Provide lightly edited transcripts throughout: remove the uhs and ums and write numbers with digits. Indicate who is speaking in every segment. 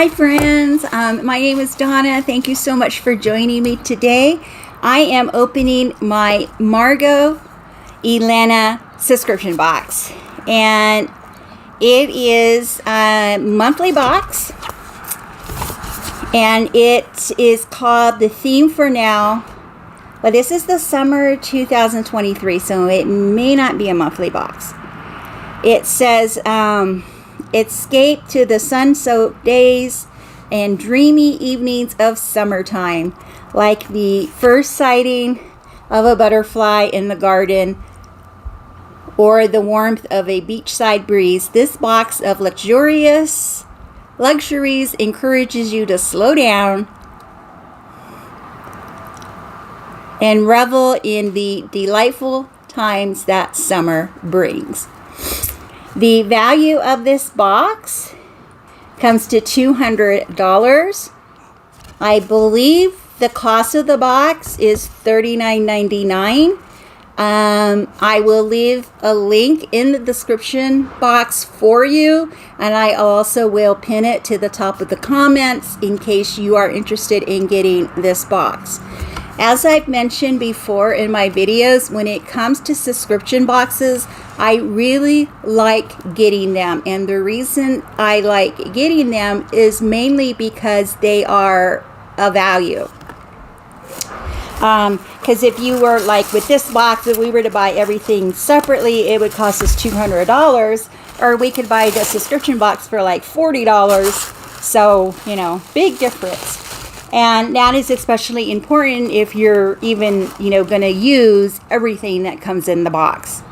Speaker 1: Hi friends, my name is Donna. Thank you so much for joining me today. I am opening my Margot Elena subscription box, and it is a monthly box, and it is called The Theme for Now, but this is the summer 2023, so it may not be a monthly box. It says escape to the sun-soaked days and dreamy evenings of summertime, like the first sighting of a butterfly in the garden or the warmth of a beachside breeze. This box of luxuries encourages you to slow down and revel in the delightful times that summer brings. The value of this box comes to $200. I believe the cost of the box is $39.99. I will leave a link in the description box for you, and I also will pin it to the top of the comments in case you are interested in getting this box. As I've mentioned before in my videos, when it comes to subscription boxes, I really like getting them. And the reason I like getting them is mainly because they are a value. Because if you were like with this box, if we were to buy everything separately, it would cost us $200. Or we could buy the subscription box for like $40. So, you know, big difference. And that is especially important if you're even, going to use everything that comes in the box.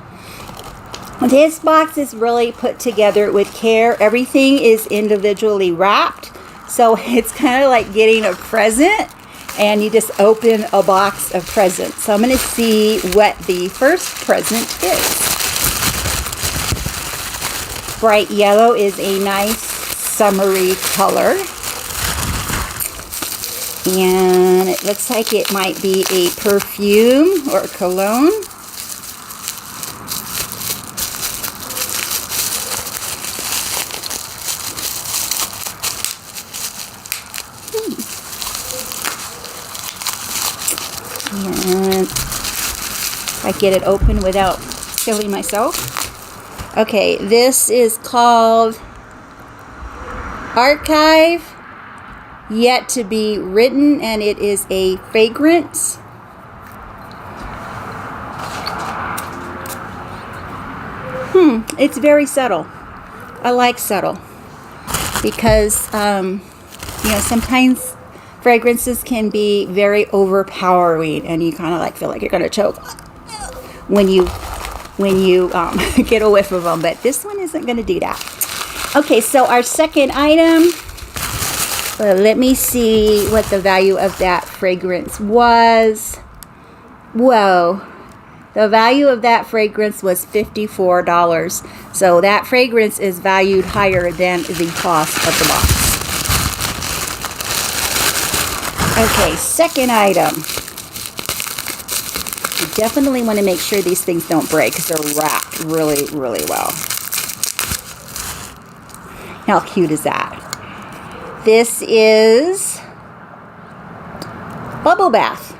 Speaker 1: This box is really put together with care. Everything is individually wrapped. So it's kind of like getting a present, and you just open a box of presents. So I'm going to see what the first present is. Bright yellow is a nice summery color. And it looks like it might be a perfume or cologne. And I get it open without killing myself. Okay, this is called Archive Yet to Be Written, and it is a fragrance. It's very subtle. I like subtle because sometimes fragrances can be very overpowering, and you kind of like feel like you're gonna choke when you get a whiff of them. But this one isn't gonna do that. Okay, so our second item. Well, let me see what the value of that fragrance was. Whoa. The value of that fragrance was $54. So that fragrance is valued higher than the cost of the box. Okay, second item. You definitely want to make sure these things don't break because they're wrapped really, really well. How cute is that? This is Bubble Bath.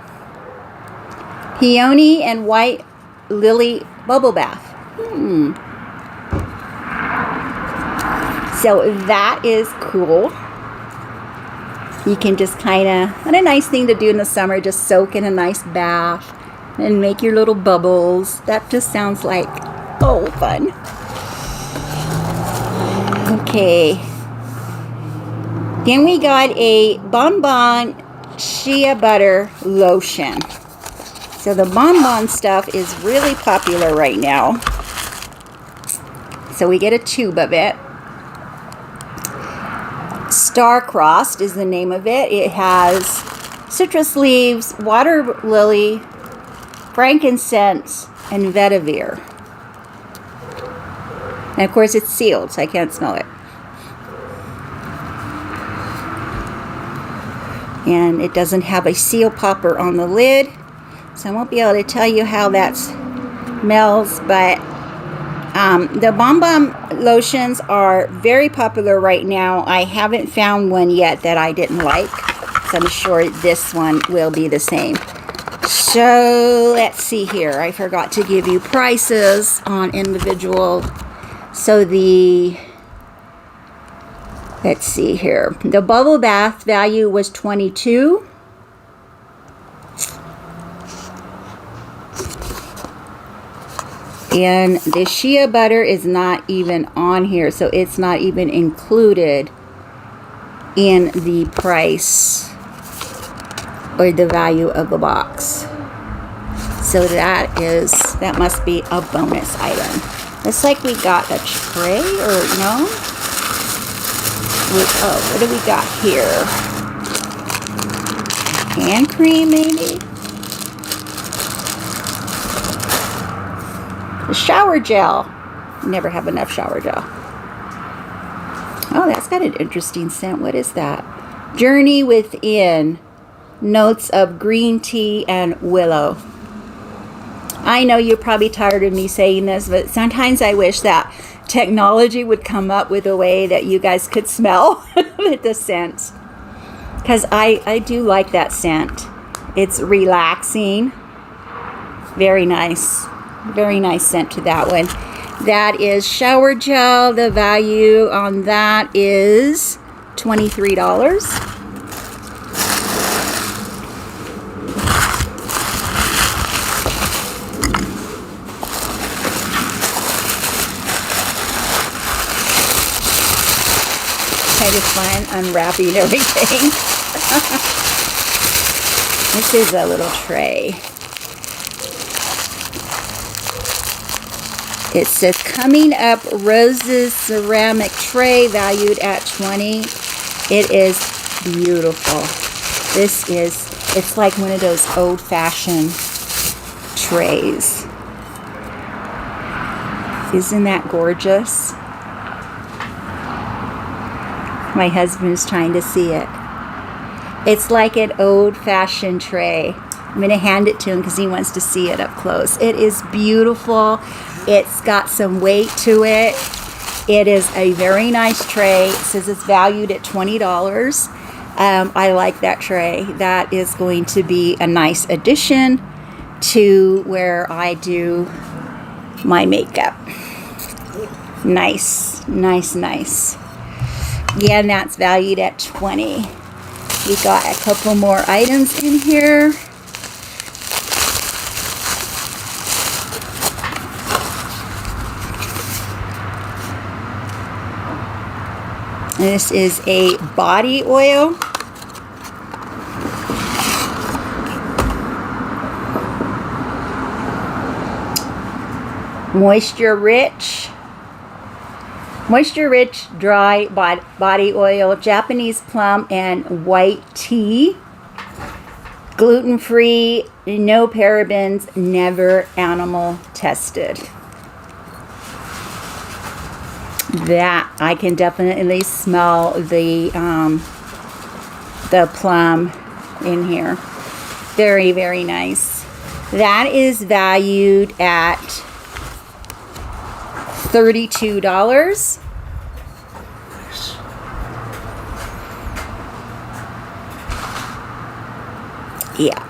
Speaker 1: Peony and White Lily Bubble Bath. So that is cool. You can just kind of, what a nice thing to do in the summer, just soak in a nice bath and make your little bubbles. That just sounds like, oh, fun. Okay. Then we got a Bonbon Shea Butter Lotion. So the Bonbon stuff is really popular right now. So we get a tube of it. Star-Crossed is the name of it. It has citrus leaves, water lily, frankincense, and vetiver. And of course it's sealed, so I can't smell it. And it doesn't have a seal popper on the lid, so I won't be able to tell you how that smells, but The Bomb Bomb lotions are very popular right now. I haven't found one yet that I didn't like, so I'm sure this one will be the same. So let's see here. I forgot to give you prices on individual. So let's see here. The bubble bath value was $22. And the shea butter is not even on here, so it's not even included in the price or the value of the box. So that must be a bonus item. Looks like we got a tray, or no? Oh, what do we got here? Hand cream, maybe? The shower gel. Never have enough shower gel. Oh, that's got an interesting scent. What is that? Journey Within. Notes of green tea and willow. I know you're probably tired of me saying this, but sometimes I wish that technology would come up with a way that you guys could smell the scent. Because I do like that scent. It's relaxing. Very nice. Very nice scent to that one. That is shower gel. The value on that is $23. Kind of fun unwrapping everything. This is a little tray. It says Coming Up Roses ceramic tray valued at $20. It is beautiful. It's like one of those old-fashioned trays. Isn't that gorgeous? My husband's trying to see it. It's like an old-fashioned tray. I'm going to hand it to him because he wants to see it up close. It is beautiful. It's got some weight to it. It is a very nice tray. It says it's valued at $20. I like that tray. That is going to be a nice addition to where I do my makeup. Nice, nice, nice. Yeah, and that's valued at $20. We got a couple more items in here. This is a body oil. Moisture rich dry body oil, Japanese plum and white tea. Gluten-free, no parabens, never animal tested. That I can definitely smell the plum in here. Very, very nice. That is valued at $32. Yeah.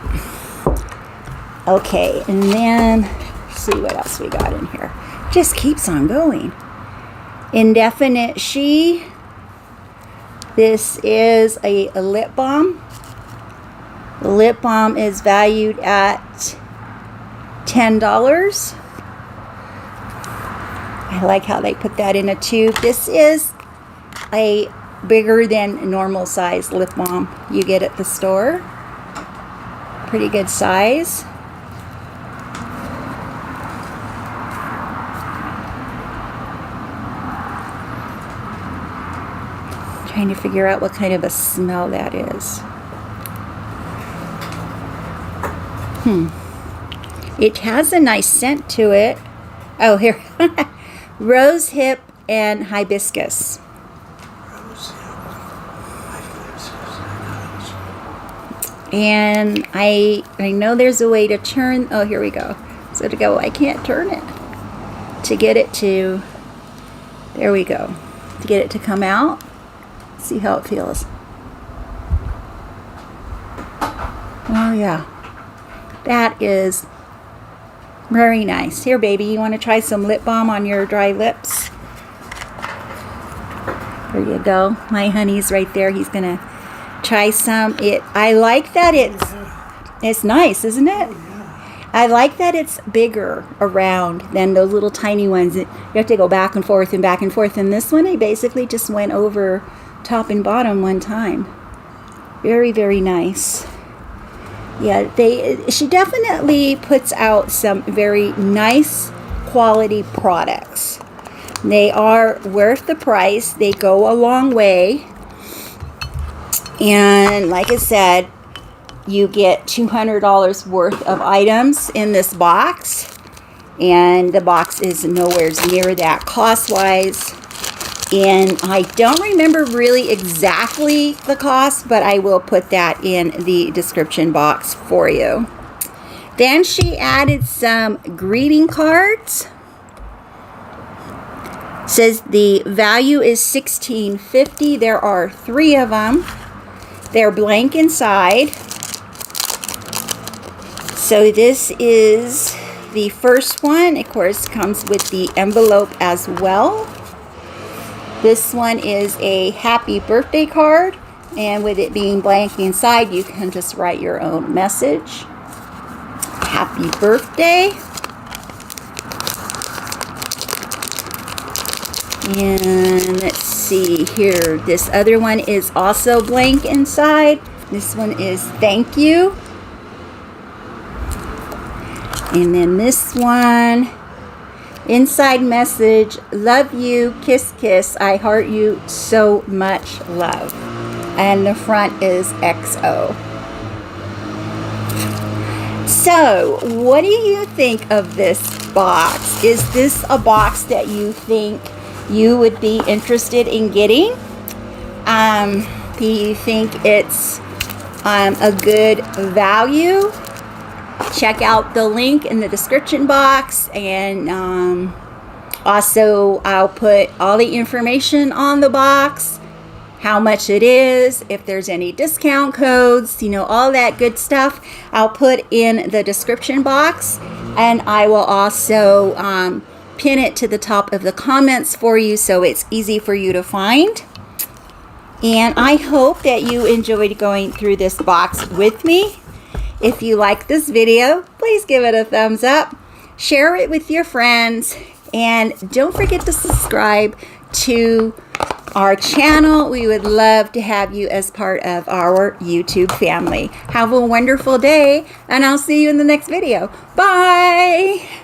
Speaker 1: Okay, and then let's see what else we got in here. Just keeps on going. Indefinite She. This is a lip balm. The lip balm is valued at $10. I like how they put that in a tube. This is a bigger than normal size lip balm you get at the store. Pretty good size. Trying to figure out what kind of a smell that is. It has a nice scent to it. Oh, here. Rose hip and hibiscus. And I know there's a way to turn. Oh, here we go. So to go, I can't turn it. to get it to, there we go, to get it to come out. See how it feels. Oh yeah, that is very nice. Here baby, you want to try some lip balm on your dry lips? There you go. My honey's right there. He's gonna try some. I like that it's nice, isn't it? I like that it's bigger around than those little tiny ones. You have to go back and forth and back and forth. And this one, I basically just went over top and bottom one time. Very, very nice. Yeah, she definitely puts out some very nice quality products. They are worth the price. They go a long way. And like I said, you get $200 worth of items in this box. And the box is nowhere near that cost-wise. And I don't remember really exactly the cost, but I will put that in the description box for you. Then she added some greeting cards. Says the value is $16.50. There are 3 of them. They're blank inside. So this is the first one. Of course, comes with the envelope as well. This one is a happy birthday card, and with it being blank inside, you can just write your own message. Happy birthday. And let's see here. This other one is also blank inside. This one is thank you. And then this one, inside message, love you, kiss, kiss, I heart you, so much love. And the front is XO. So, what do you think of this box? Is this a box that you think you would be interested in getting? Do you think it's a good value? Check out the link in the description box, and also I'll put all the information on the box, how much it is, if there's any discount codes, you know, all that good stuff I'll put in the description box. And I will also pin it to the top of the comments for you, so it's easy for you to find. And I hope that you enjoyed going through this box with me. If you like this video, please give it a thumbs up, share it with your friends, and don't forget to subscribe to our channel. We would love to have you as part of our YouTube family. Have a wonderful day, and I'll see you in the next video. Bye!